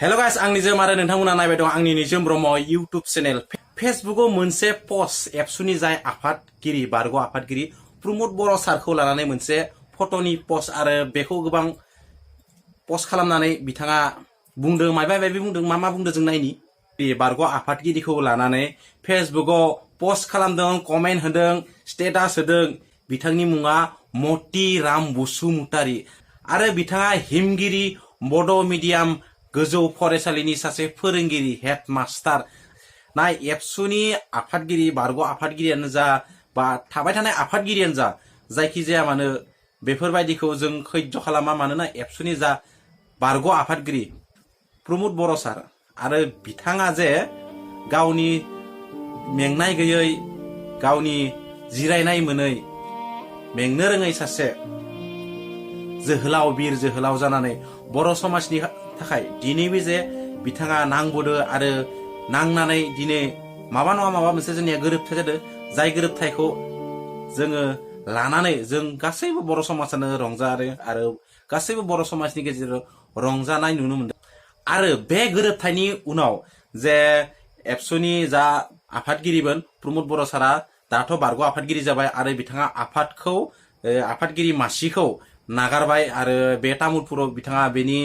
hello guys आं निजम आरो नोंथांमोना नायबाय दं आंनि निजम ब्रह्म यूट्यूब चेनेल फेसबुकआव मोनसे पोस्ट एबसुनि जाय आफादगिरि बारग' आफादगिरि प्रमोद बर' सारखौ लानानै मोनसे फट'नि पोस्ट आरो बेखौ गोबां पोस्ट खालामनानै बिथाङा बुंदों माबा बुंदों मा बुंदों जों नायनि बे बारग' आफादगिरिखौ लानानै फेसबुकआव पोस्ट खालामदों कमेन्ट होदों स्टेटास होदों बिथांनि मुङा मतिराम बसुमतारी आरो बिथाङा हिमगिरि बड' मिडियाम गोजौ फरायसालिनि सासे फोरोंगिरि हेडमास्टार नाय एबसुनि आफादगिरि बारग' आफादगिरियानो जा बा थाबाय थानाय आफादगिरियानो जा जायखि जाया मानो बेफोरबायदिखौ जों खैज्य खालामा मानोना एबसुनि जा बारग' आफादगिरि प्रमोद बर' सार आरो बिथाङा जे गावनि मेंनाय गैयै गावनि जिरायनाय मोनै मेंनो रोङै सासे जोहोलाव बिर जोहोलाव जानानै बर' समाजनि थाखाय दिनैबो जे बिथाङा नांबोदो आरो नांनानै दिनै माबा नङा माबा मोनसे जोंनिया गोरोबथाय जादों जाय गोरोबथायखौ जोङो लानानै जों गासैबो बर' समाजानो रंजादों आरो गासैबो बर' समाजनि गेजेराव रंजानाय नुनो मोनदों आरो बे गोरोबथायनि उनाव जे एबसुनि जा आफादगिरिमोन प्रमोद बर' सारा दाथ' बारग' आफादगिरि जाबाय आरो बिथाङा आफादगिरि मासिखौ नागारबाय आरो बे तामुलपुराव बिथाङा बेनि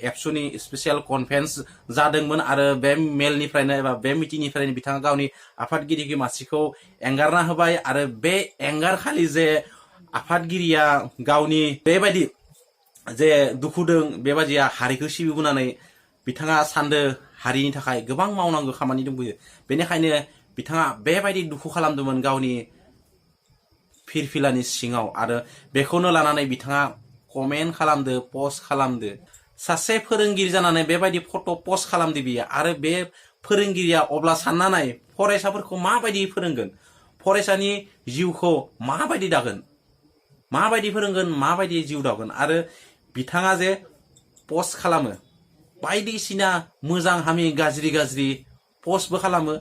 एबसुनि स्पेशल कनफारेन्स जादोंमोन आरो बे मेलनिफ्रायनो एबा बे मिटिंनिफ्रायनो बिथाङा गावनि आफादगिरि मासिखौ एंगारना होबाय आरो बे एंगारखालि जे आफादगिरिया गावनि बेबायदि जे दुखुदों बेबायदिया हारिखौ सिबिबोनानै बिथाङा सानदो हारिनि थाखाय गोबां मावनांगौ खामानि दंबोयो बेनिखायनो बिथाङा बेबायदि दुखु खालामदोंमोन गावनि फिरफिलानि सिङाव आरो बेखौनो लानानै बिथाङा कमेन्ट खालामदो पोस्ट खालामदो सासे फोरोंगिरि जानानै बेबायदि फट' पोस्ट खालामदो बियो आरो बे फोरोंगिरिया अब्ला सानना नाय फरायसाफोरखौ माबायदि फोरोंगोन फरायसानि जिउखौ माबायदि दागोन माबायदि फोरोंगोन माबायदि जिउ दागोन आरो बिथाङा जे पोस्ट खालामो बायदिसिना मोजां हामि गाज्रि पोस्टबो खालामो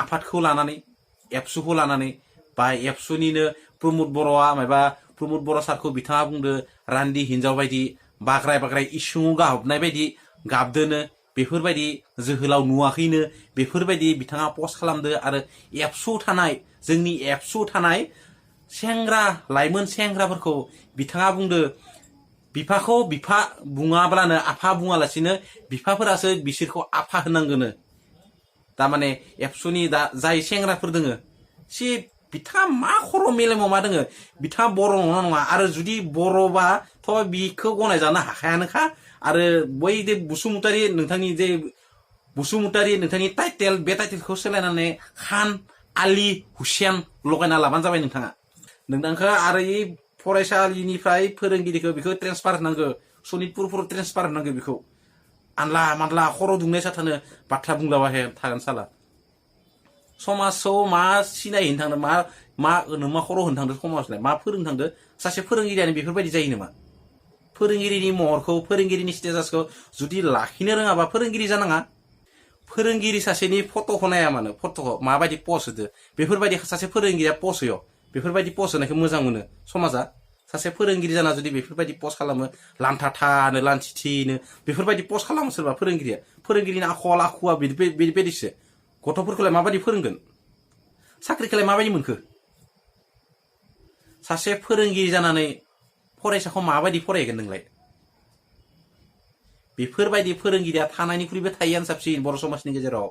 आफादखौ लानानै एबसुखौ लानानै बा एबसुनिनो प्रमोद बर'आ माबा प्रमोद बर' सारखौ बिथाङा बुंदो रान्दि हिनजाव बायदि बाग्राय इसुङाव गाबनाय बायदि गाबदोनो बेफोरबायदि जोहोलाव नुवाखैनो बेफोरबायदि बिथाङा पोस्ट खालामदो आरो जोंनि एबसु थानाय सेंग्रा लाइमोन सेंग्राफोरखौ बिथाङा बुंदो बिफाखौ बिफा बुङाब्लानो आफा बुङालासिनो बिफाफोरासो बिसोरखौ आफा होनांगोनो तारमाने एबसुनि दा जाय सेंग्राफोर दोङो सि बिथाङा मा खर' मेलेमाव मा दोङो बिथाङा बर' नङा आरो जुदि बर'बा थ' बिखौ गनायजानो हाखायानोखा आरो बै जे बसुमतारी नोंथांनि टाइटेल बे टाइटेलखौ सोलायनानै खान आली हुसेन लगायना लाबानो जाबाय नोंथांखौ आरो इ फरायसालिनिफ्राय फोरोंगिरिखौ बेखौ ट्रेन्सफार होनांगौ सनितपुरफोराव ट्रेन्सफार होनांगौ बेखौ आनला मानला खर' दुंनाय साथानो बाथ्रा बुंलाबाय थागोन साला समाजाव मा सिनायहैनो थांदों मा खर' होनो थांदों समाजलाय मा फोरोंनो थांदों सासे फोरोंगिरियानो बेफोरबायदि जायो नामा फोरोंगिरिनि महरखौ फोरोंगिरिनि स्टेटासखौ जुदि लाखिनो रोङाबा फोरोंगिरि जानाङा फोरोंगिरि सासेनि फट'खौ नाया मानो फट'खौ माबायदि पस्ट होदो बेफोरबायदि सासे फोरोंगिरिया पस्ट होयो बेफोरबायदि पस्ट होनायखौ मोजां मोनो समाजा सासे फोरोंगिरि जाना जुदि बेफोरबायदि पस्ट खालामो लान्था थानो लान्थिथिनो बेफोरबायदि पस्ट खालामो सोरबा फोरोंगिरिनि आखल आखुआ बिदिसो गथ'फोरखौलाय माबायदि फोरोंगोन साख्रिखौलाय माबायदि मोनखो सासे फोरोंगिरि जानानै फरायसाखौ माबायदि फरायगोन नोंलाय बेफोरबायदि फोरोंगिरिया थानायनिख्रुइबो थायैआनो साबसिन बर' समाजनि गेजेराव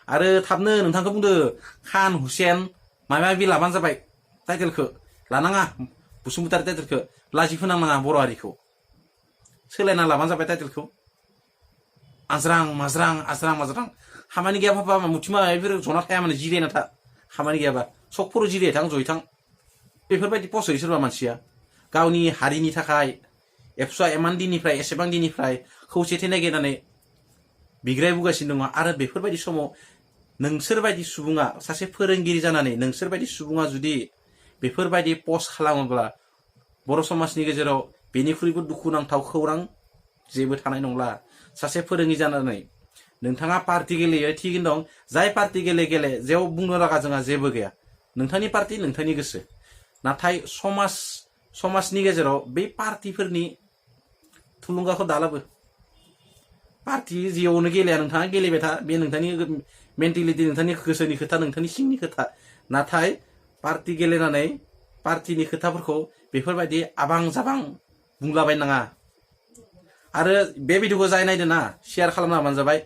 आरो थाबनो नोंथांखौ बुंदो खान हुसेन माबा माबि लाबानो जाबाय टाइटेलखौ लानाङा बसुमतारी टाइटेलखौ लाजि फोनांनाङा बर' हारिखौ सोलायना लाबानो जाबाय टाइटेलखौ आज्रां माज्रां खामानि गैयाबा मुथिमा जना थाया माने जिरायना था खामानि गैयाबा सकफोराव जिराय थां जयै थां बेफोरबायदि पस्ट होयो सोरबा मानसिया गावनि हारिनि थाखाय एबसुआ एमान दिननिफ्राय एसेबां दिननिफ्राय खौसेथि नागिरनानै बिग्रायबोगासिनो दङ आरो बेफोरबायदि समाव नोंसोरबायदि सुबुङा सासे फोरोंगिरि जानानै नोंसोरबायदि सुबुङा जुदि बेफोरबायदि पोस्ट खालामोब्ला बर' समाजनि गेजेराव बेनिख्रुइबो दुखुनांथाव खौरां जेबो थानाय नंला सासे फोरोंगिरि जानानै नोंथाङा पार्टि गेलेयो थिगैनो दं जाय पार्टि गेले जेव बुंनो लागा जोंहा जेबो गैया नोंथांनि पार्टि नोंथांनि गोसो नाथाय समाजनि गेजेराव बे पार्टिफोरनि थुलुंगाखौ दालाबो पार्टी जियावनो गेलेया नोंथाङा गेलेबाय था बे नोंथांनि मेन्टेलिटि नोंथांनि गोसोनि खोथा नोंथांनि सिंनि खोथा नाथाय पार्टी गेलेनानै पार्टीनि खोथाफोरखौ बेफोरबायदि आबां जाबां बुंलाबायनाङा आरो बे भिडिअखौ जाय नायदों ना शेयार खालामना होबानो जाबाय